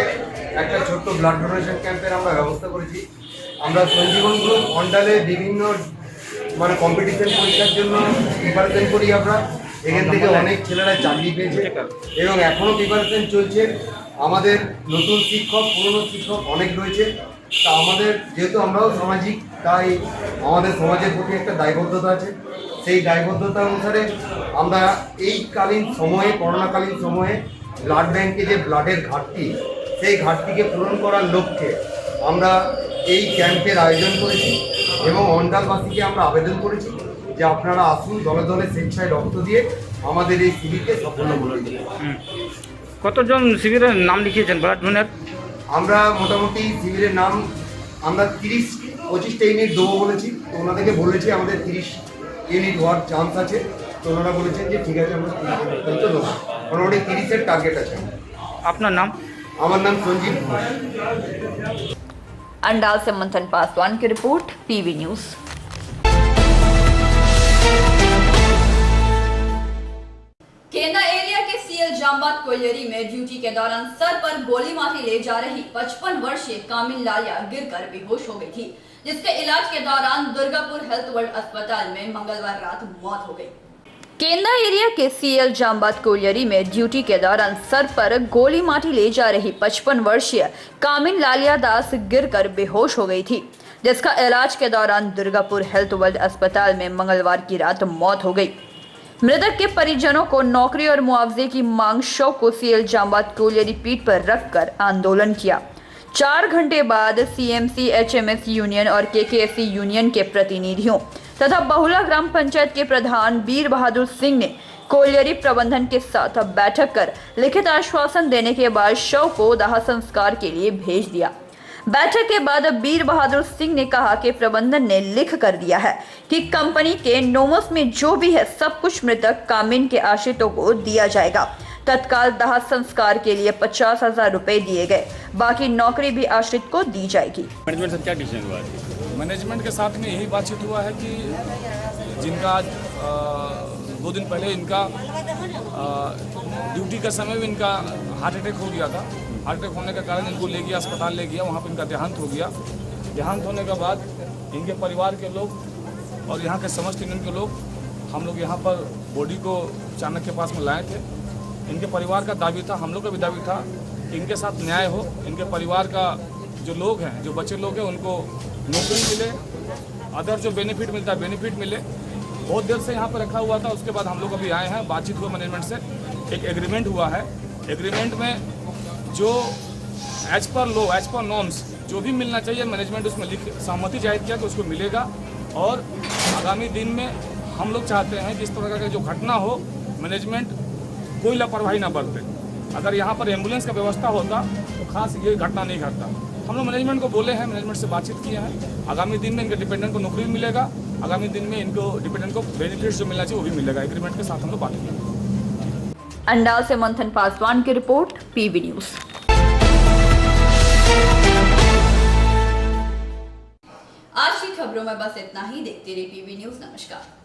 একটা ছোট্ট ব্লাড ডোনেশন ক্যাম্পের আমরা ব্যবস্থা করেছি। আমরা সঞ্জীবন গ্রুপ অন্ডালে বিভিন্ন কম্পিটিশন পরীক্ষার জন্য প্রিপারেশন করি। আমরা এখান থেকে অনেক ছেলেরা চাকরি পেয়েছে এবং এখনও প্রিপারেশন চলছে। আমাদের নতুন শিক্ষক, পুরনো শিক্ষক অনেক রয়েছে। তা আমাদের যেহেতু আমরাও সামাজিক, তাই আমাদের সমাজের প্রতি একটা দায়বদ্ধতা আছে। সেই দায়বদ্ধতা অনুসারে আমরা এই সময়ে, করোনাকালীন সময়ে ব্লাড ব্যাংকে যে ব্লাডের ঘাটতি, সেই ঘাটতিকে পূরণ করার লক্ষ্যে আমরা এই ক্যাম্পের আয়োজন করেছি এবং অন্ডালবাসীকে আমরা আবেদন করেছি যে আপনারা আসুন, দলে দলে স্বেচ্ছায় রক্ত দিয়ে আমাদের এই শিবিরকে সফল করে দিন। কতজন শিবিরের নাম লিখিয়েছেন ব্লাড ডোনার? আমরা মোটামুটি শিবিরের নাম আমরা 30-25টা ইউনিট দেবো বলেছি। তো ওনাদেরকে বলেছি আমাদের 30 ইউনিট হওয়ার চান্স আছে। তো ওনারা বলেছেন যে ঠিক আছে, আমরা 30 দেবো। মোটামুটি 30-এর টার্গেট আছে। আপনার নাম? আমার নাম সঞ্জীব ঘোষ। अंडाल से मंथन पासवान की रिपोर्ट, पीवी न्यूज। जांबात कोयलेरी में ड्यूटी के दौरान सर पर गोली मारी ले जा रही 55 वर्षीय कामिल लालिया गिरकर बेहोश हो गई थी, जिसके इलाज के दौरान दुर्गापुर हेल्थ वर्ल्ड अस्पताल में मंगलवार रात मौत हो गई। केंद्र एरिया के सीएल जांबात कोयलेरी में ड्यूटी के दौरान सर पर गोली मारी ले जा रही 55 वर्षीय कामिल लालिया दास गिरकर बेहोश हो गई थी, जिसका इलाज के दौरान दुर्गापुर हेल्थ वर्ल्ड अस्पताल में मंगलवार की रात मौत हो गई। मृतक के परिजनों को नौकरी और मुआवजे की मांग शव को सीएल जांबात कोयलेरी पीठ पर रखकर आंदोलन किया। 4 घंटे बाद सीएमसी, एचएमएस यूनियन और केकेएससी यूनियन के प्रतिनिधियों तथा बहुला ग्राम पंचायत के प्रधान वीर बहादुर सिंह ने कोयलेरी प्रबंधन के साथ बैठक कर लिखित आश्वासन देने के बाद शव को दाह संस्कार के लिए भेज दिया। बैठक के बाद वीर बहादुर सिंह ने कहा कि प्रबंधन ने लिख कर दिया है कि कंपनी के नोमस में जो भी है सब कुछ मृतक कामिन के आश्रितों को दिया जाएगा। तत्काल दाह संस्कार के लिए 50,000 रुपए दिए गए, बाकी नौकरी भी आश्रित को दी जाएगी। मैनेजमेंट से क्या डिसीजन हुआ है? मैनेजमेंट के साथ में यही बातचीत हुआ है कि जिनका आज 2 दिन पहले इनका ड्यूटी का समय भी इनका हार्ट अटैक हो गया था। हार्ट अटैक होने के कारण इनको ले गया, अस्पताल ले गया, वहाँ पर इनका देहांत हो गया। देहांत होने के बाद इनके परिवार के लोग और यहाँ के समस्त यूनियन के लोग हम लोग यहाँ पर बॉडी को चाणक्य के पास में लाए थे। इनके परिवार का दावी था, हम लोग का भी दावी था कि इनके साथ न्याय हो, इनके परिवार का जो लोग हैं, जो बच्चे लोग हैं, उनको नौकरी मिले, अदर जो बेनिफिट मिलता है बेनिफिट मिले। बहुत देर से यहाँ पर रखा हुआ था, उसके बाद हम लोग अभी आए हैं, बातचीत हुआ मैनेजमेंट से, एक एग्रीमेंट हुआ है। एग्रीमेंट में जो as per law, as per norms जो भी मिलना चाहिए मैनेजमेंट उसमें लिख सहमति जाहिर किया कि उसको मिलेगा। और आगामी दिन में हम लोग चाहते हैं कि इस तरह का जो घटना हो मैनेजमेंट कोई लापरवाही ना बरते। अगर यहाँ पर एम्बुलेंस का व्यवस्था होता तो खास ये घटना नहीं घटता। हम लोग मैनेजमेंट को बोले हैं, मैनेजमेंट से बातचीत किए हैं। आगामी दिन में इनके डिपेंडेंट को नौकरी भी मिलेगा, आगामी दिन में इनको डिपेंडेंट को बेनिफिट्स जो मिलना चाहिए वो भी मिलेगा। एग्रीमेंट के साथ हम लोग बात किया। अंडाल से मंथन पासवान की रिपोर्ट, पीवी न्यूज। आज की खबरों में बस इतना ही। देखते रहिए पीवी न्यूज। नमस्कार।